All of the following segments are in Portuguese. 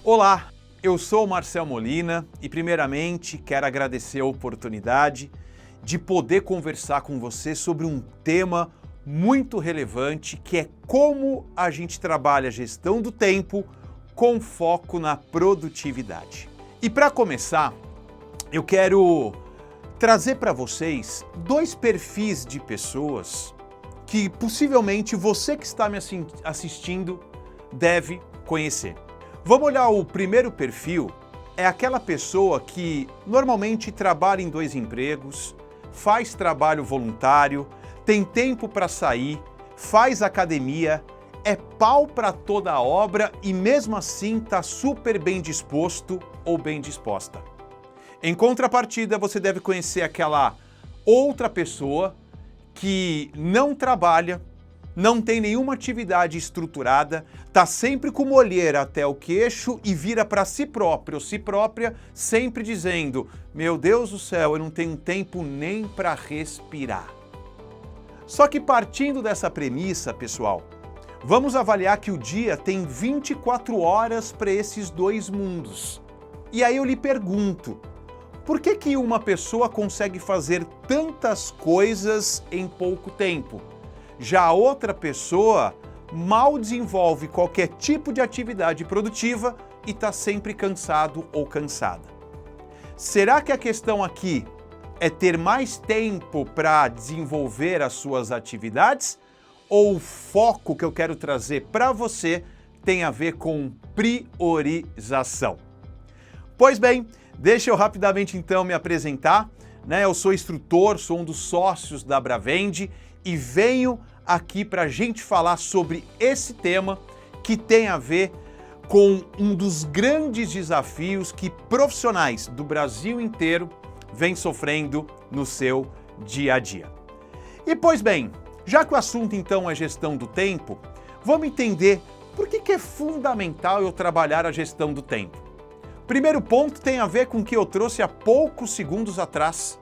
Olá, eu sou o Marcel Molina e primeiramente quero agradecer a oportunidade de poder conversar com você sobre um tema muito relevante que é como a gente trabalha a gestão do tempo com foco na produtividade. E para começar, eu quero trazer para vocês dois perfis de pessoas que possivelmente você que está me assistindo deve conhecer. Vamos olhar o primeiro perfil, é aquela pessoa que normalmente trabalha em 2 empregos, faz trabalho voluntário, tem tempo para sair, faz academia, é pau para toda a obra e mesmo assim está super bem disposto ou bem disposta. Em contrapartida, você deve conhecer aquela outra pessoa que não trabalha, não tem nenhuma atividade estruturada, está sempre com uma olheira até o queixo e vira para si próprio ou si própria, sempre dizendo: meu Deus do céu, eu não tenho tempo nem para respirar. Só que partindo dessa premissa, pessoal, vamos avaliar que o dia tem 24 horas para esses dois mundos. E aí eu lhe pergunto, por que uma pessoa consegue fazer tantas coisas em pouco tempo? Já a outra pessoa mal desenvolve qualquer tipo de atividade produtiva e está sempre cansado ou cansada. Será que a questão aqui é ter mais tempo para desenvolver as suas atividades? Ou o foco que eu quero trazer para você tem a ver com priorização? Pois bem, deixa eu rapidamente então me apresentar. Eu sou instrutor, sou um dos sócios da Bravende e venho aqui para a gente falar sobre esse tema que tem a ver com um dos grandes desafios que profissionais do Brasil inteiro vêm sofrendo no seu dia a dia. E pois bem, já que o assunto então é gestão do tempo, vamos entender por que é fundamental eu trabalhar a gestão do tempo. Primeiro ponto tem a ver com o que eu trouxe há poucos segundos atrás.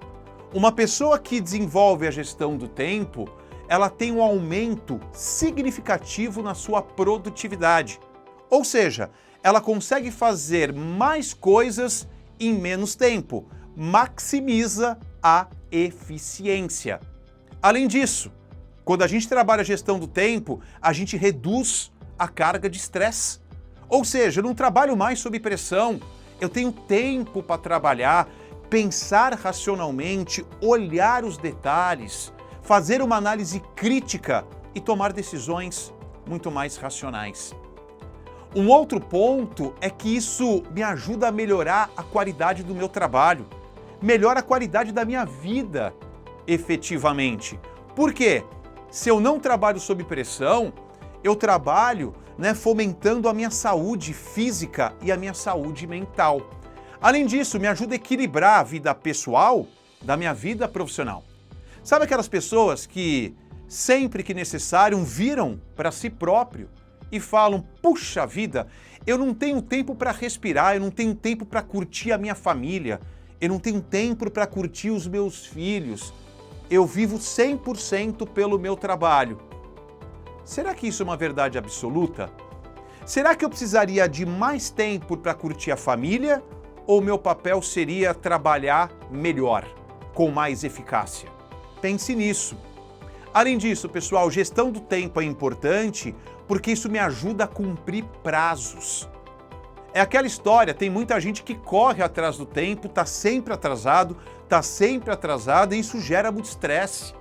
Uma pessoa que desenvolve a gestão do tempo, ela tem um aumento significativo na sua produtividade. Ou seja, ela consegue fazer mais coisas em menos tempo, maximiza a eficiência. Além disso, quando a gente trabalha a gestão do tempo, a gente reduz a carga de estresse. Ou seja, eu não trabalho mais sob pressão, eu tenho tempo para trabalhar, pensar racionalmente, olhar os detalhes, fazer uma análise crítica e tomar decisões muito mais racionais. Um outro ponto é que isso me ajuda a melhorar a qualidade do meu trabalho, melhora a qualidade da minha vida, efetivamente. Por quê? Se eu não trabalho sob pressão, eu trabalho fomentando a minha saúde física e a minha saúde mental. Além disso, me ajuda a equilibrar a vida pessoal da minha vida profissional. Sabe aquelas pessoas que, sempre que necessário, viram para si próprio e falam: puxa vida, eu não tenho tempo para respirar, eu não tenho tempo para curtir a minha família, eu não tenho tempo para curtir os meus filhos, eu vivo 100% pelo meu trabalho. Será que isso é uma verdade absoluta? Será que eu precisaria de mais tempo para curtir a família ou meu papel seria trabalhar melhor, com mais eficácia? Pense nisso. Além disso, pessoal, gestão do tempo é importante porque isso me ajuda a cumprir prazos. É aquela história, tem muita gente que corre atrás do tempo, está sempre atrasado e isso gera muito estresse.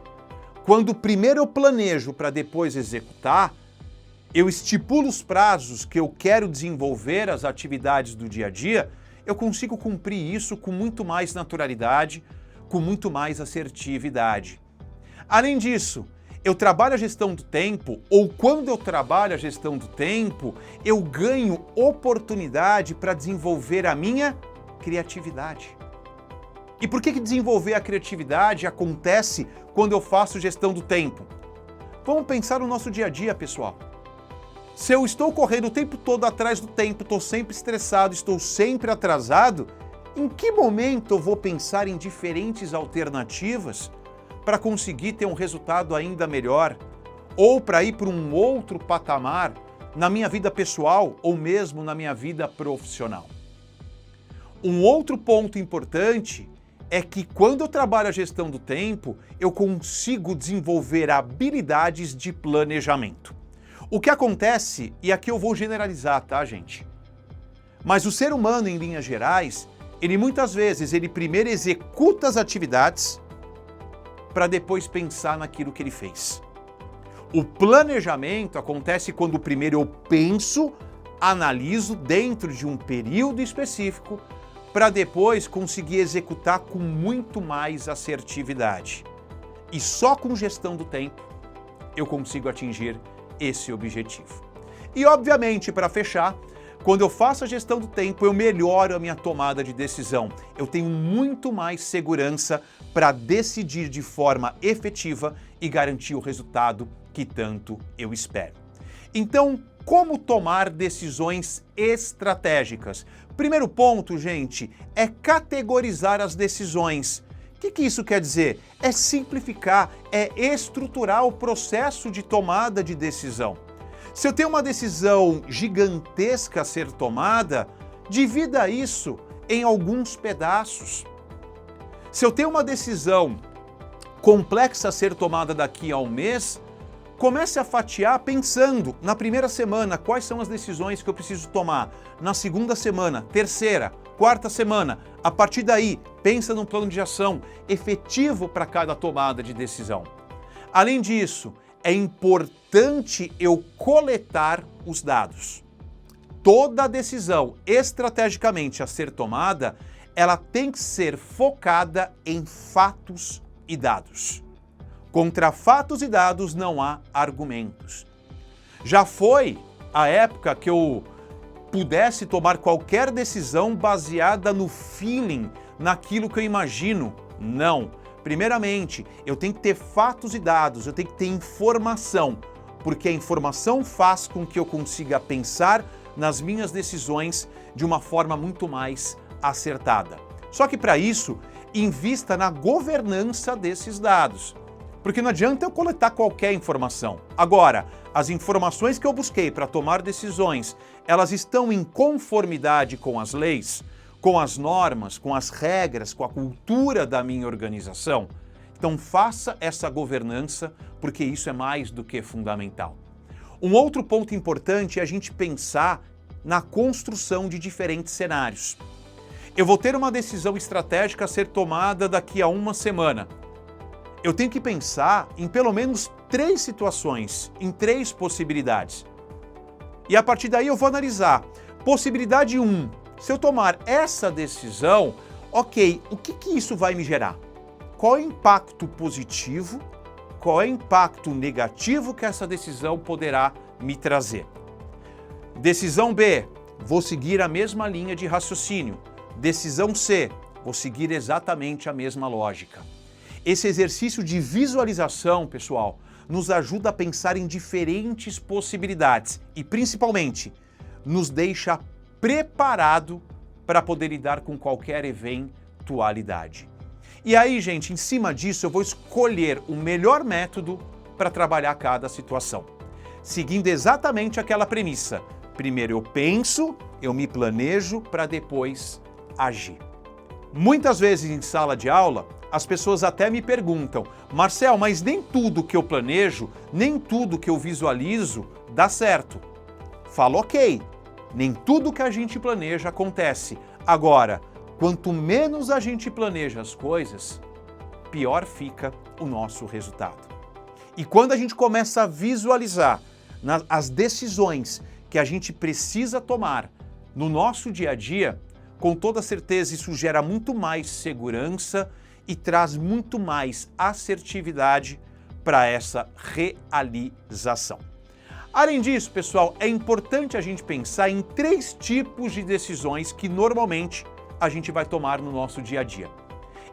Quando primeiro eu planejo para depois executar, eu estipulo os prazos que eu quero desenvolver as atividades do dia a dia, eu consigo cumprir isso com muito mais naturalidade, com muito mais assertividade. Além disso, eu trabalho a gestão do tempo, ou quando eu trabalho a gestão do tempo, eu ganho oportunidade para desenvolver a minha criatividade. E por que desenvolver a criatividade acontece quando eu faço gestão do tempo? Vamos pensar no nosso dia a dia, pessoal. Se eu estou correndo o tempo todo atrás do tempo, estou sempre estressado, estou sempre atrasado, em que momento eu vou pensar em diferentes alternativas para conseguir ter um resultado ainda melhor? Ou para ir para um outro patamar na minha vida pessoal ou mesmo na minha vida profissional. Um outro ponto importante é que quando eu trabalho a gestão do tempo, eu consigo desenvolver habilidades de planejamento. O que acontece, e aqui eu vou generalizar, tá, gente? Mas o ser humano, em linhas gerais, ele muitas vezes, ele primeiro executa as atividades para depois pensar naquilo que ele fez. O planejamento acontece quando primeiro eu penso, analiso dentro de um período específico, para depois conseguir executar com muito mais assertividade. E só com gestão do tempo eu consigo atingir esse objetivo. E obviamente, para fechar, quando eu faço a gestão do tempo, eu melhoro a minha tomada de decisão. Eu tenho muito mais segurança para decidir de forma efetiva e garantir o resultado que tanto eu espero. Então, como tomar decisões estratégicas? Primeiro ponto, gente, é categorizar as decisões. O que isso quer dizer? É simplificar, é estruturar o processo de tomada de decisão. Se eu tenho uma decisão gigantesca a ser tomada, divida isso em alguns pedaços. Se eu tenho uma decisão complexa a ser tomada daqui a um mês, comece a fatiar pensando na primeira semana quais são as decisões que eu preciso tomar, na segunda semana, terceira, quarta semana. A partir daí, pensa num plano de ação efetivo para cada tomada de decisão. Além disso, é importante eu coletar os dados. Toda decisão estrategicamente a ser tomada, ela tem que ser focada em fatos e dados. Contra fatos e dados não há argumentos. Já foi a época que eu pudesse tomar qualquer decisão baseada no feeling, naquilo que eu imagino. Não. Primeiramente, eu tenho que ter fatos e dados, eu tenho que ter informação, porque a informação faz com que eu consiga pensar nas minhas decisões de uma forma muito mais acertada. Só que para isso, invista na governança desses dados. Porque não adianta eu coletar qualquer informação. Agora, as informações que eu busquei para tomar decisões, elas estão em conformidade com as leis, com as normas, com as regras, com a cultura da minha organização? Então faça essa governança, porque isso é mais do que fundamental. Um outro ponto importante é a gente pensar na construção de diferentes cenários. Eu vou ter uma decisão estratégica a ser tomada daqui a uma semana. Eu tenho que pensar em pelo menos 3 situações, em 3 possibilidades. E a partir daí eu vou analisar. Possibilidade 1, se eu tomar essa decisão, ok, o que isso vai me gerar? Qual é o impacto positivo? Qual é o impacto negativo que essa decisão poderá me trazer? Decisão B, vou seguir a mesma linha de raciocínio. Decisão C, vou seguir exatamente a mesma lógica. Esse exercício de visualização, pessoal, nos ajuda a pensar em diferentes possibilidades e, principalmente, nos deixa preparado para poder lidar com qualquer eventualidade. E aí, gente, em cima disso, eu vou escolher o melhor método para trabalhar cada situação, seguindo exatamente aquela premissa. Primeiro eu penso, eu me planejo para depois agir. Muitas vezes em sala de aula, as pessoas até me perguntam: Marcel, mas nem tudo que eu planejo, nem tudo que eu visualizo dá certo. Falo, ok, nem tudo que a gente planeja acontece. Agora, quanto menos a gente planeja as coisas, pior fica o nosso resultado. E quando a gente começa a visualizar as decisões que a gente precisa tomar no nosso dia a dia, com toda certeza isso gera muito mais segurança e traz muito mais assertividade para essa realização. Além disso, pessoal, é importante a gente pensar em 3 tipos de decisões que normalmente a gente vai tomar no nosso dia a dia.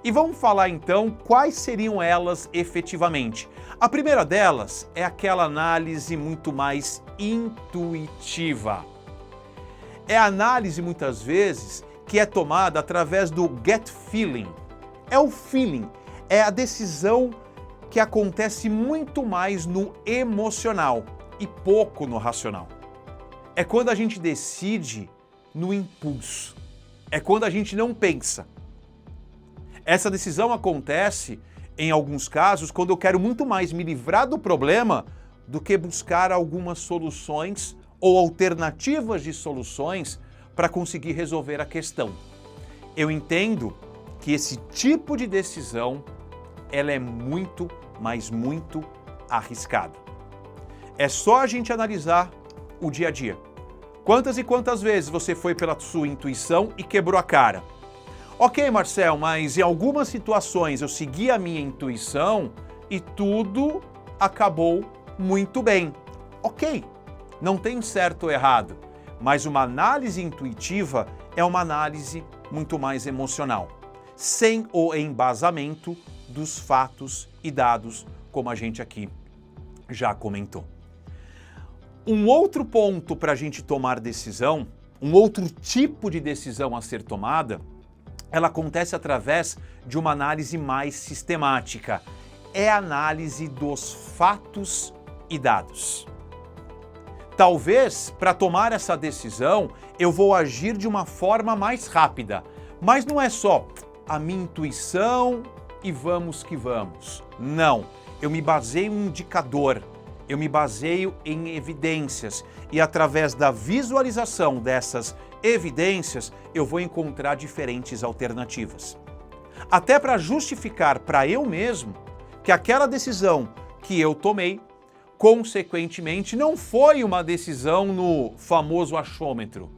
E vamos falar então quais seriam elas efetivamente. A primeira delas é aquela análise muito mais intuitiva. É a análise muitas vezes que é tomada através do gut feeling. É o feeling, é a decisão que acontece muito mais no emocional e pouco no racional. é quando a gente decide no impulso. É quando a gente não pensa. Essa decisão acontece, em alguns casos, quando eu quero muito mais me livrar do problema do que buscar algumas soluções ou alternativas de soluções para conseguir resolver a questão. Eu entendo que esse tipo de decisão, ela é muito, mas muito arriscada. É só a gente analisar o dia a dia. Quantas e quantas vezes você foi pela sua intuição e quebrou a cara? Ok, Marcel, mas em algumas situações eu segui a minha intuição e tudo acabou muito bem. Ok, não tem certo ou errado, mas uma análise intuitiva é uma análise muito mais emocional, sem o embasamento dos fatos e dados, como a gente aqui já comentou. Um outro ponto para a gente tomar decisão, um outro tipo de decisão a ser tomada, ela acontece através de uma análise mais sistemática. É a análise dos fatos e dados. Talvez, para tomar essa decisão, eu vou agir de uma forma mais rápida, mas não é só a minha intuição e vamos que vamos. Não, eu me baseio em um indicador. Eu me baseio em evidências e através da visualização dessas evidências eu vou encontrar diferentes alternativas. Até para justificar para eu mesmo que aquela decisão que eu tomei, consequentemente, não foi uma decisão no famoso achômetro.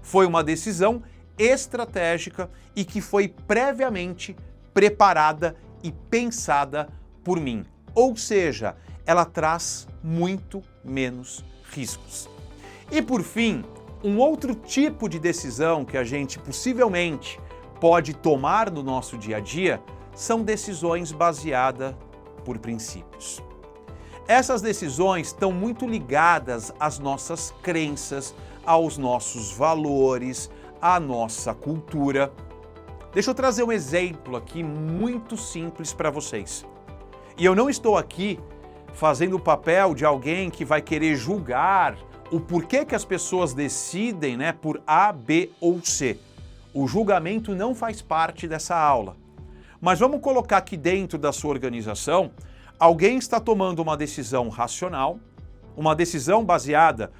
Foi uma decisão estratégica e que foi previamente preparada e pensada por mim. Ou seja, ela traz muito menos riscos. E por fim, um outro tipo de decisão que a gente possivelmente pode tomar no nosso dia a dia são decisões baseadas por princípios. Essas decisões estão muito ligadas às nossas crenças, aos nossos valores, à nossa cultura. Deixa eu trazer um exemplo aqui muito simples para vocês. E eu não estou aqui fazendo o papel de alguém que vai querer julgar o porquê que as pessoas decidem, por A, B ou C. O julgamento não faz parte dessa aula. Mas vamos colocar aqui dentro da sua organização, alguém está tomando uma decisão racional, uma decisão baseada,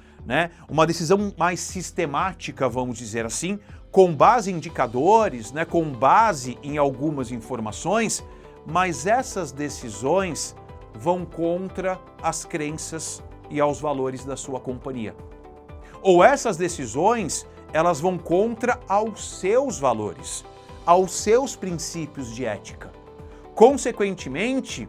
uma decisão mais sistemática, vamos dizer assim, com base em indicadores, com base em algumas informações, mas essas decisões vão contra as crenças e aos valores da sua companhia. Ou essas decisões, elas vão contra aos seus valores, aos seus princípios de ética. Consequentemente,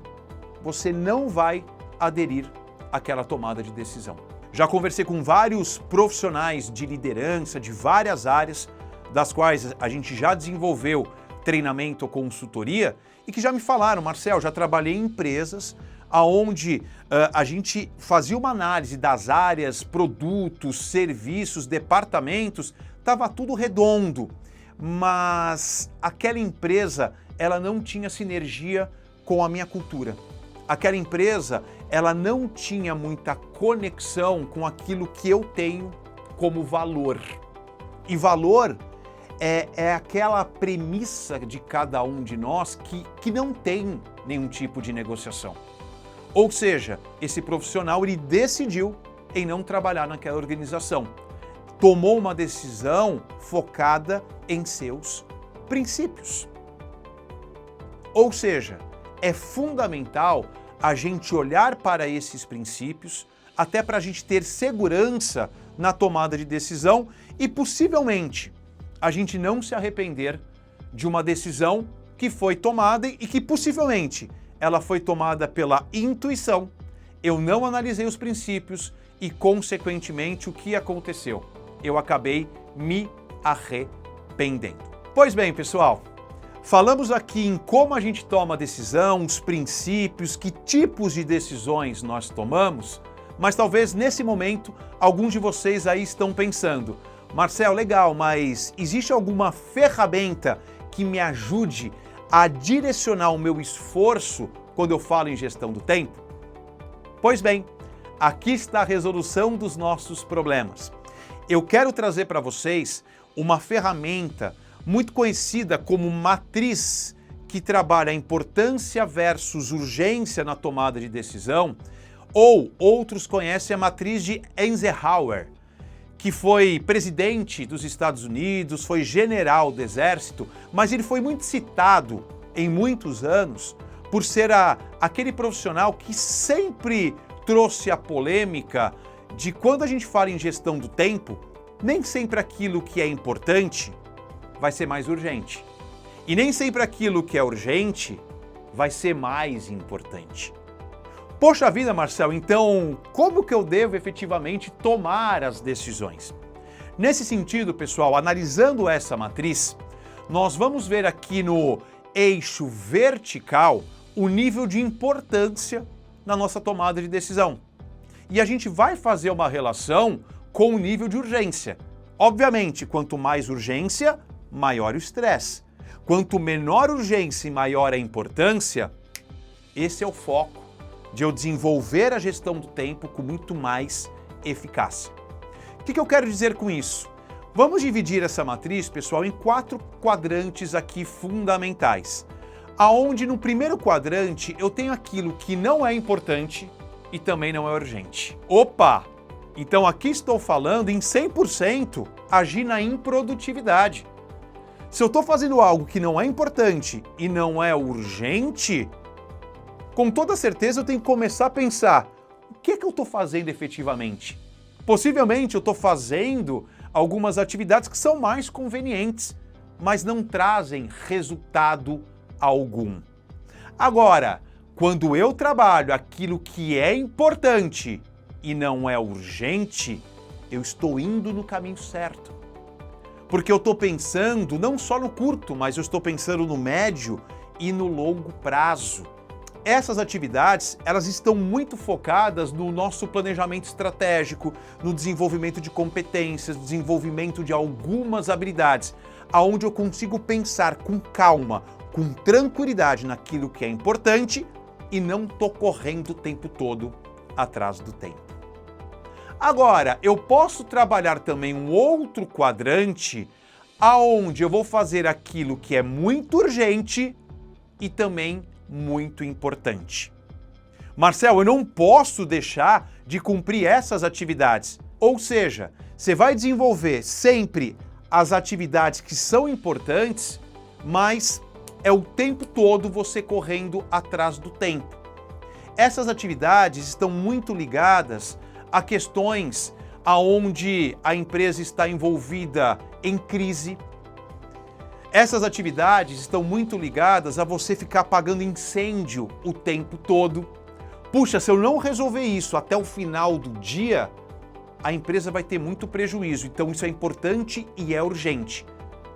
você não vai aderir àquela tomada de decisão. Já conversei com vários profissionais de liderança de várias áreas, das quais a gente já desenvolveu treinamento ou consultoria, e que já me falaram, Marcel, já trabalhei em empresas onde a gente fazia uma análise das áreas, produtos, serviços, departamentos, estava tudo redondo, mas aquela empresa ela não tinha sinergia com a minha cultura. Aquela empresa ela não tinha muita conexão com aquilo que eu tenho como valor. E valor é aquela premissa de cada um de nós que não tem nenhum tipo de negociação. Ou seja, esse profissional ele decidiu em não trabalhar naquela organização. Tomou uma decisão focada em seus princípios. Ou seja, é fundamental a gente olhar para esses princípios, até para a gente ter segurança na tomada de decisão e possivelmente a gente não se arrepender de uma decisão que foi tomada e que possivelmente ela foi tomada pela intuição. Eu não analisei os princípios e, consequentemente, o que aconteceu? Eu acabei me arrependendo. Pois bem, pessoal, falamos aqui em como a gente toma a decisão, os princípios, que tipos de decisões nós tomamos, mas talvez nesse momento alguns de vocês aí estão pensando, Marcel, legal, mas existe alguma ferramenta que me ajude a direcionar o meu esforço quando eu falo em gestão do tempo? Pois bem, aqui está a resolução dos nossos problemas. eu quero trazer para vocês uma ferramenta muito conhecida como matriz que trabalha a importância versus urgência na tomada de decisão, ou outros conhecem a matriz de Eisenhower, que foi presidente dos Estados Unidos, foi general do exército, mas ele foi muito citado em muitos anos por ser aquele profissional que sempre trouxe a polêmica de quando a gente fala em gestão do tempo, nem sempre aquilo que é importante vai ser mais urgente. E nem sempre aquilo que é urgente vai ser mais importante. Poxa vida, Marcel, então como que eu devo efetivamente tomar as decisões? Nesse sentido, pessoal, analisando essa matriz, nós vamos ver aqui no eixo vertical o nível de importância na nossa tomada de decisão. E a gente vai fazer uma relação com o nível de urgência. Obviamente, quanto mais urgência, maior o estresse. Quanto menor urgência e maior a importância, esse é o foco de eu desenvolver a gestão do tempo com muito mais eficácia. O que eu quero dizer com isso? Vamos dividir essa matriz, pessoal, em 4 quadrantes aqui fundamentais. Aonde no primeiro quadrante eu tenho aquilo que não é importante e também não é urgente. Opa! Então aqui estou falando em 100% agir na improdutividade. Se eu estou fazendo algo que não é importante e não é urgente, com toda certeza eu tenho que começar a pensar, o que é que eu estou fazendo efetivamente? Possivelmente eu estou fazendo algumas atividades que são mais convenientes, mas não trazem resultado algum. Agora, quando eu trabalho aquilo que é importante e não é urgente, eu estou indo no caminho certo. Porque eu estou pensando não só no curto, mas eu estou pensando no médio e no longo prazo. Essas atividades, elas estão muito focadas no nosso planejamento estratégico, no desenvolvimento de competências, no desenvolvimento de algumas habilidades, aonde eu consigo pensar com calma, com tranquilidade naquilo que é importante e não estou correndo o tempo todo atrás do tempo. Agora, eu posso trabalhar também um outro quadrante aonde eu vou fazer aquilo que é muito urgente e também muito importante. Marcel, eu não posso deixar de cumprir essas atividades. Ou seja, você vai desenvolver sempre as atividades que são importantes, mas é o tempo todo você correndo atrás do tempo. Essas atividades estão muito ligadas a questões aonde a empresa está envolvida em crise. Essas atividades estão muito ligadas a você ficar apagando incêndio o tempo todo. Puxa, se eu não resolver isso até o final do dia, a empresa vai ter muito prejuízo. Então isso é importante e é urgente.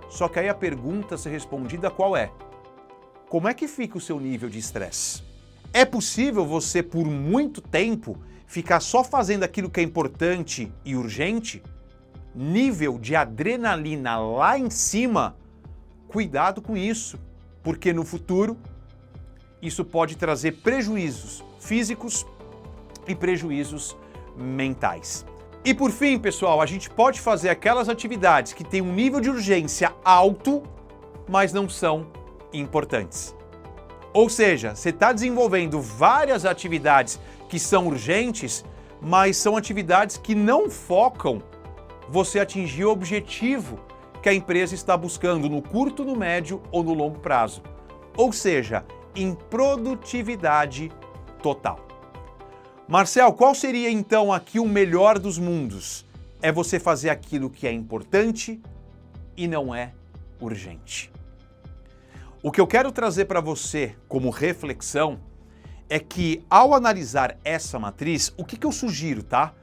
Só que aí a pergunta a ser respondida qual é? Como é que fica o seu nível de estresse? É possível você, por muito tempo, ficar só fazendo aquilo que é importante e urgente? Nível de adrenalina lá em cima? Cuidado com isso, porque no futuro isso pode trazer prejuízos físicos e prejuízos mentais. E por fim, pessoal, a gente pode fazer aquelas atividades que têm um nível de urgência alto, mas não são importantes. Ou seja, você está desenvolvendo várias atividades que são urgentes, mas são atividades que não focam você atingir o objetivo que a empresa está buscando no curto, no médio ou no longo prazo. Ou seja, em produtividade total. Marcel, qual seria então aqui o melhor dos mundos? É você fazer aquilo que é importante e não é urgente. O que eu quero trazer para você como reflexão é que ao analisar essa matriz, o que eu sugiro, tá?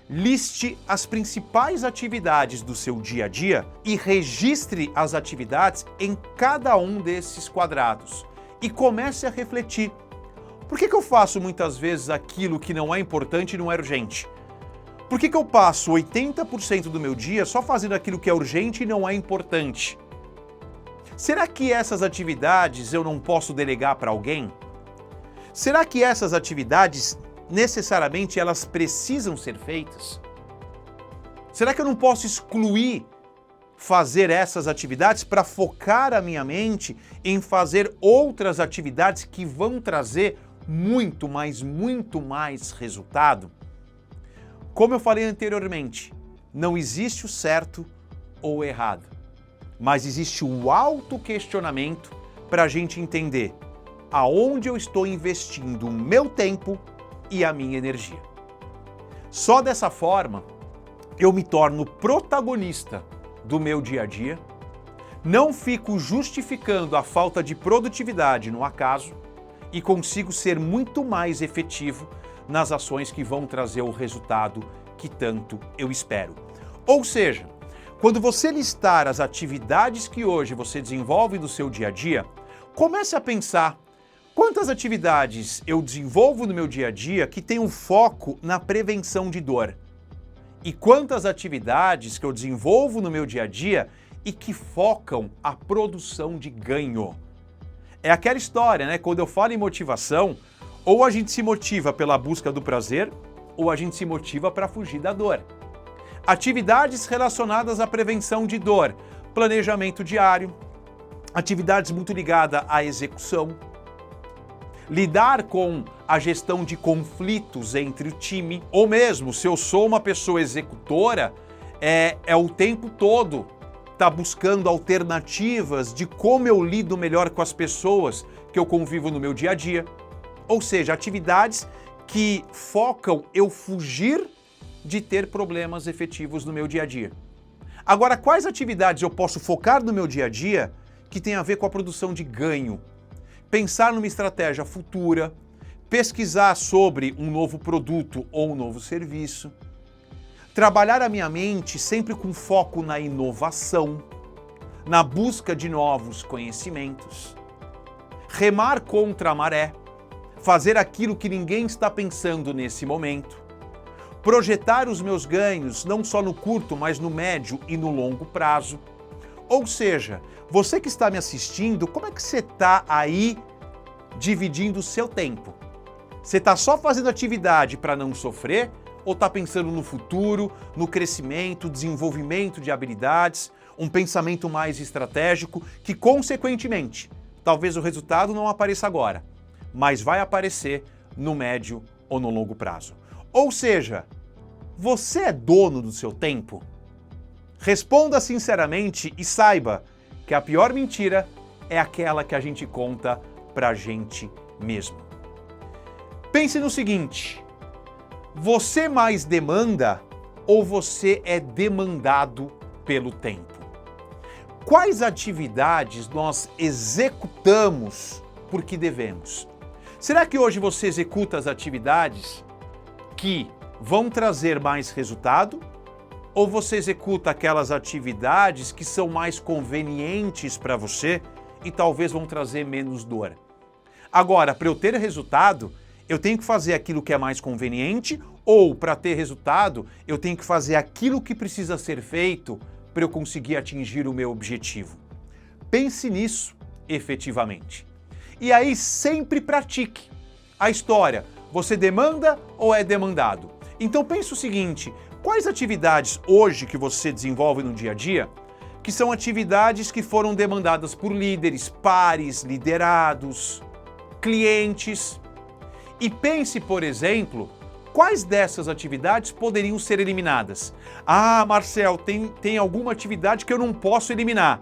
Liste as principais atividades do seu dia a dia e registre as atividades em cada um desses quadrados. E comece a refletir. Por que eu faço muitas vezes aquilo que não é importante e não é urgente? Por que eu passo 80% do meu dia só fazendo aquilo que é urgente e não é importante? Será que essas atividades eu não posso delegar para alguém? Será que essas atividades necessariamente elas precisam ser feitas? Será que eu não posso excluir fazer essas atividades para focar a minha mente em fazer outras atividades que vão trazer muito mais resultado? Como eu falei anteriormente, não existe o certo ou o errado, mas existe o autoquestionamento para a gente entender aonde eu estou investindo o meu tempo e a minha energia. Só dessa forma eu me torno protagonista do meu dia a dia, não fico justificando a falta de produtividade no acaso e consigo ser muito mais efetivo nas ações que vão trazer o resultado que tanto eu espero. Ou seja, quando você listar as atividades que hoje você desenvolve no seu dia a dia, comece a pensar quantas atividades eu desenvolvo no meu dia a dia que tem um foco na prevenção de dor e quantas atividades que eu desenvolvo no meu dia a dia e que focam a produção de ganho. É aquela história, né? Quando eu falo em motivação, ou a gente se motiva pela busca do prazer, ou a gente se motiva para fugir da dor. Atividades relacionadas à prevenção de dor, planejamento diário, atividades muito ligadas à execução, lidar com a gestão de conflitos entre o time, ou mesmo se eu sou uma pessoa executora, é o tempo todo tá buscando alternativas de como eu lido melhor com as pessoas que eu convivo no meu dia a dia. Ou seja, atividades que focam eu fugir de ter problemas efetivos no meu dia a dia. Agora, quais atividades eu posso focar no meu dia a dia que tem a ver com a produção de ganho? Pensar numa estratégia futura, pesquisar sobre um novo produto ou um novo serviço, trabalhar a minha mente sempre com foco na inovação, na busca de novos conhecimentos, remar contra a maré, fazer aquilo que ninguém está pensando nesse momento, projetar os meus ganhos não só no curto, mas no médio e no longo prazo. Ou seja, você que está me assistindo, como é que você está aí dividindo o seu tempo? Você está só fazendo atividade para não sofrer ou está pensando no futuro, no crescimento, desenvolvimento de habilidades, um pensamento mais estratégico que, consequentemente, talvez o resultado não apareça agora, mas vai aparecer no médio ou no longo prazo? Ou seja, você é dono do seu tempo? Responda sinceramente e saiba que a pior mentira é aquela que a gente conta pra gente mesmo. Pense no seguinte: você mais demanda ou você é demandado pelo tempo? Quais atividades nós executamos porque devemos? Será que hoje você executa as atividades que vão trazer mais resultado? Ou você executa aquelas atividades que são mais convenientes para você e talvez vão trazer menos dor? Agora, para eu ter resultado, eu tenho que fazer aquilo que é mais conveniente, ou para ter resultado, eu tenho que fazer aquilo que precisa ser feito para eu conseguir atingir o meu objetivo? Pense nisso efetivamente. E aí sempre pratique a história: você demanda ou é demandado? Então pense o seguinte: quais atividades hoje que você desenvolve no dia a dia que são atividades que foram demandadas por líderes, pares, liderados, clientes? E pense, por exemplo, quais dessas atividades poderiam ser eliminadas? Ah, Marcel, tem alguma atividade que eu não posso eliminar.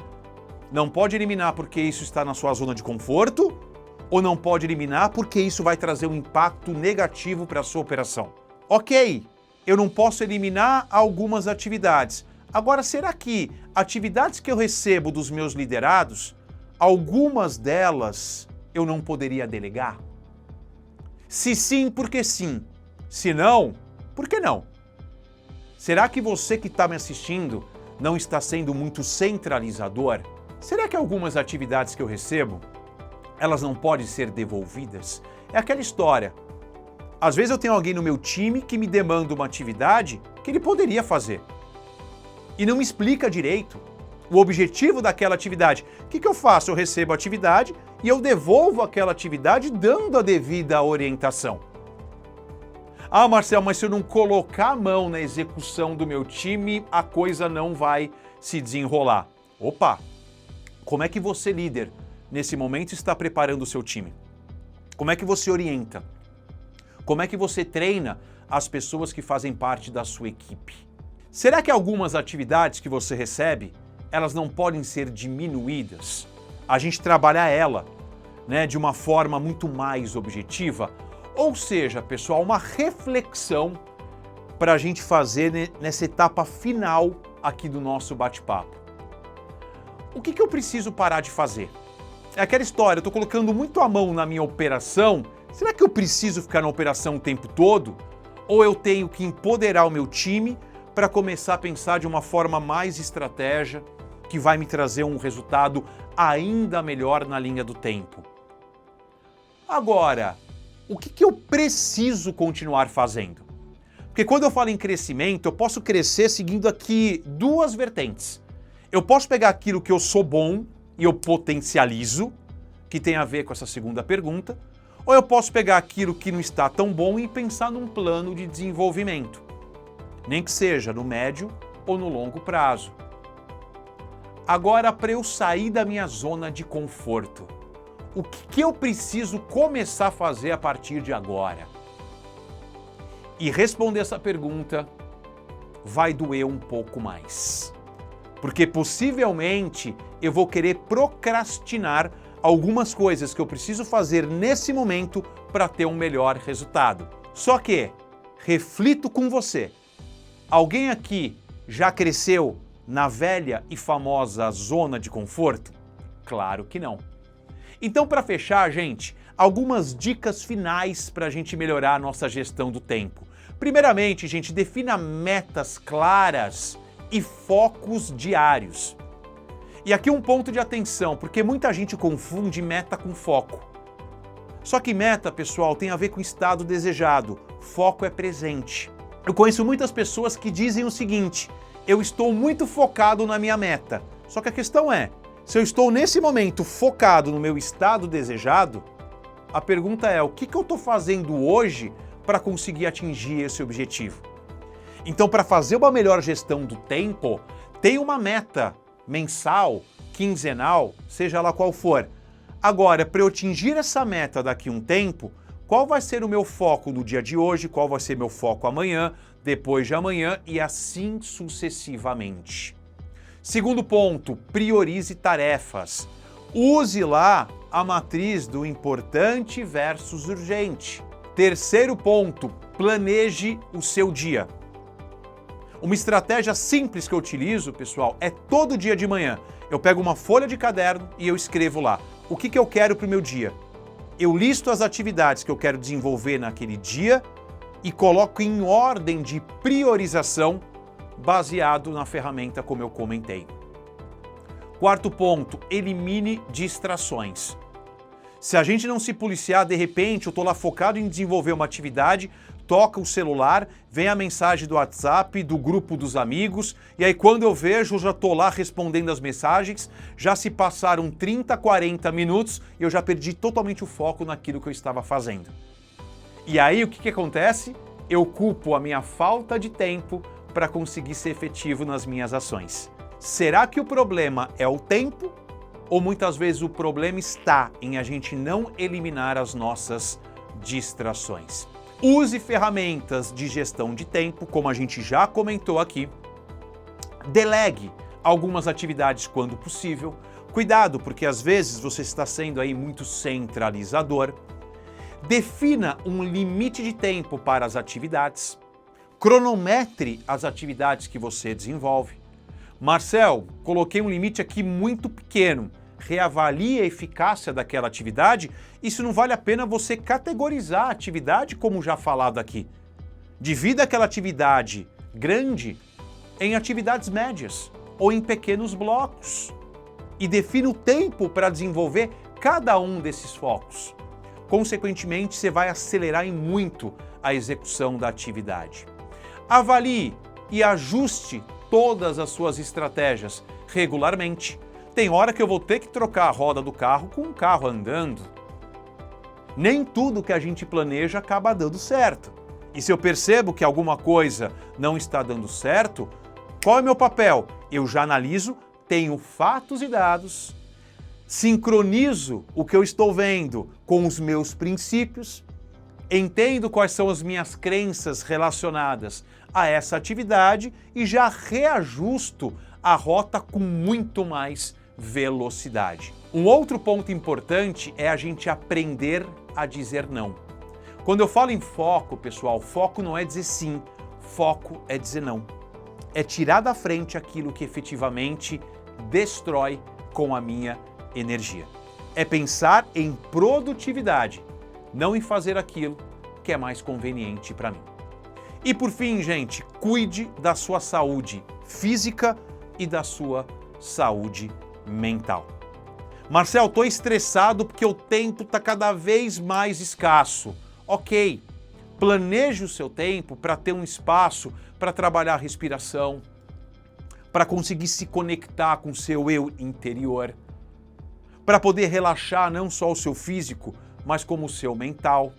Não pode eliminar porque isso está na sua zona de conforto, ou não pode eliminar porque isso vai trazer um impacto negativo para a sua operação. Ok, eu não posso eliminar algumas atividades. Agora, será que atividades que eu recebo dos meus liderados, algumas delas eu não poderia delegar? Se sim, por que sim? Se não, por que não? Será que você que está me assistindo não está sendo muito centralizador? Será que algumas atividades que eu recebo, elas não podem ser devolvidas? É aquela história. Às vezes eu tenho alguém no meu time que me demanda uma atividade que ele poderia fazer e não me explica direito o objetivo daquela atividade. O que eu faço? Eu recebo a atividade e eu devolvo aquela atividade dando a devida orientação. Ah, Marcel, mas se eu não colocar a mão na execução do meu time, a coisa não vai se desenrolar. Opa! Como é que você, líder, nesse momento está preparando o seu time? Como é que você orienta? Como é que você treina as pessoas que fazem parte da sua equipe? Será que algumas atividades que você recebe, elas não podem ser diminuídas? A gente trabalhar ela, né, de uma forma muito mais objetiva? Ou seja, pessoal, uma reflexão para a gente fazer nessa etapa final aqui do nosso bate-papo. O que eu preciso parar de fazer? É aquela história, eu estou colocando muito a mão na minha operação, será que eu preciso ficar na operação o tempo todo? Ou eu tenho que empoderar o meu time para começar a pensar de uma forma mais estratégia, que vai me trazer um resultado ainda melhor na linha do tempo? Agora, o que eu preciso continuar fazendo? Porque quando eu falo em crescimento, eu posso crescer seguindo aqui duas vertentes. Eu posso pegar aquilo que eu sou bom e eu potencializo, que tem a ver com essa segunda pergunta, ou eu posso pegar aquilo que não está tão bom e pensar num plano de desenvolvimento, nem que seja no médio ou no longo prazo. Agora, para eu sair da minha zona de conforto, o que eu preciso começar a fazer a partir de agora? E responder essa pergunta vai doer um pouco mais. Porque possivelmente eu vou querer procrastinar algumas coisas que eu preciso fazer nesse momento para ter um melhor resultado. Só que, reflito com você, alguém aqui já cresceu na velha e famosa zona de conforto? Claro que não. Então, para fechar, gente, algumas dicas finais para a gente melhorar a nossa gestão do tempo. Primeiramente, gente, defina metas claras e focos diários. E aqui um ponto de atenção, porque muita gente confunde meta com foco. Só que meta, pessoal, tem a ver com estado desejado, foco é presente. Eu conheço muitas pessoas que dizem o seguinte: eu estou muito focado na minha meta. Só que a questão é, se eu estou nesse momento focado no meu estado desejado, a pergunta é, o que eu estou fazendo hoje para conseguir atingir esse objetivo? Então, para fazer uma melhor gestão do tempo, tem uma meta mensal, quinzenal, seja lá qual for. Agora, para eu atingir essa meta daqui a um tempo, qual vai ser o meu foco no dia de hoje, qual vai ser meu foco amanhã, depois de amanhã e assim sucessivamente. Segundo ponto, priorize tarefas. Use lá a matriz do importante versus urgente. Terceiro ponto, planeje o seu dia. Uma estratégia simples que eu utilizo, pessoal, é todo dia de manhã. Eu pego uma folha de caderno e eu escrevo lá o que eu quero para o meu dia. Eu listo as atividades que eu quero desenvolver naquele dia e coloco em ordem de priorização baseado na ferramenta como eu comentei. Quarto ponto, elimine distrações. Se a gente não se policiar, de repente eu estou lá focado em desenvolver uma atividade, toca o celular, vem a mensagem do WhatsApp, do grupo dos amigos, e aí quando eu vejo, eu já estou lá respondendo as mensagens, já se passaram 30, 40 minutos e eu já perdi totalmente o foco naquilo que eu estava fazendo. E aí o que acontece? Eu culpo a minha falta de tempo para conseguir ser efetivo nas minhas ações. Será que o problema é o tempo? Ou muitas vezes o problema está em a gente não eliminar as nossas distrações? Use ferramentas de gestão de tempo, como a gente já comentou aqui. Delegue algumas atividades quando possível. Cuidado, porque às vezes você está sendo aí muito centralizador. Defina um limite de tempo para as atividades. Cronometre as atividades que você desenvolve. Marcel, coloquei um limite aqui muito pequeno. Reavalie a eficácia daquela atividade, isso não vale a pena você categorizar a atividade como já falado aqui. Divida aquela atividade grande em atividades médias ou em pequenos blocos e defina o tempo para desenvolver cada um desses focos. Consequentemente, você vai acelerar em muito a execução da atividade. Avalie e ajuste todas as suas estratégias regularmente. Tem hora que eu vou ter que trocar a roda do carro com um carro andando. Nem tudo que a gente planeja acaba dando certo. E se eu percebo que alguma coisa não está dando certo, qual é o meu papel? Eu já analiso, tenho fatos e dados, sincronizo o que eu estou vendo com os meus princípios, entendo quais são as minhas crenças relacionadas a essa atividade e já reajusto a rota com muito mais velocidade. Um outro ponto importante é a gente aprender a dizer não. Quando eu falo em foco, pessoal, foco não é dizer sim, foco é dizer não. É tirar da frente aquilo que efetivamente destrói com a minha energia. É pensar em produtividade, não em fazer aquilo que é mais conveniente para mim. E por fim, gente, cuide da sua saúde física e da sua saúde mental. Marcel, estou estressado porque o tempo está cada vez mais escasso. Ok, planeje o seu tempo para ter um espaço para trabalhar a respiração, para conseguir se conectar com o seu eu interior, para poder relaxar não só o seu físico, mas como o seu mental.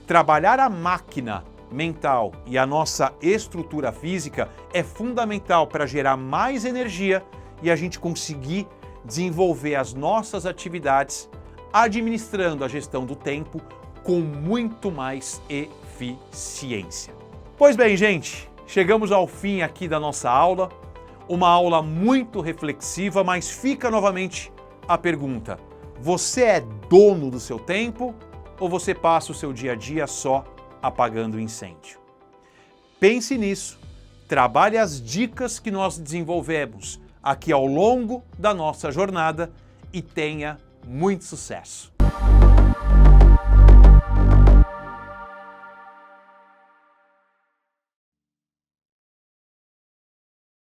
Trabalhar a máquina mental e a nossa estrutura física é fundamental para gerar mais energia e a gente conseguir desenvolver as nossas atividades administrando a gestão do tempo com muito mais eficiência. Pois bem, gente, chegamos ao fim aqui da nossa aula, uma aula muito reflexiva, mas fica novamente a pergunta: você é dono do seu tempo ou você passa o seu dia a dia só apagando o incêndio? Pense nisso, trabalhe as dicas que nós desenvolvemos aqui ao longo da nossa jornada e tenha muito sucesso!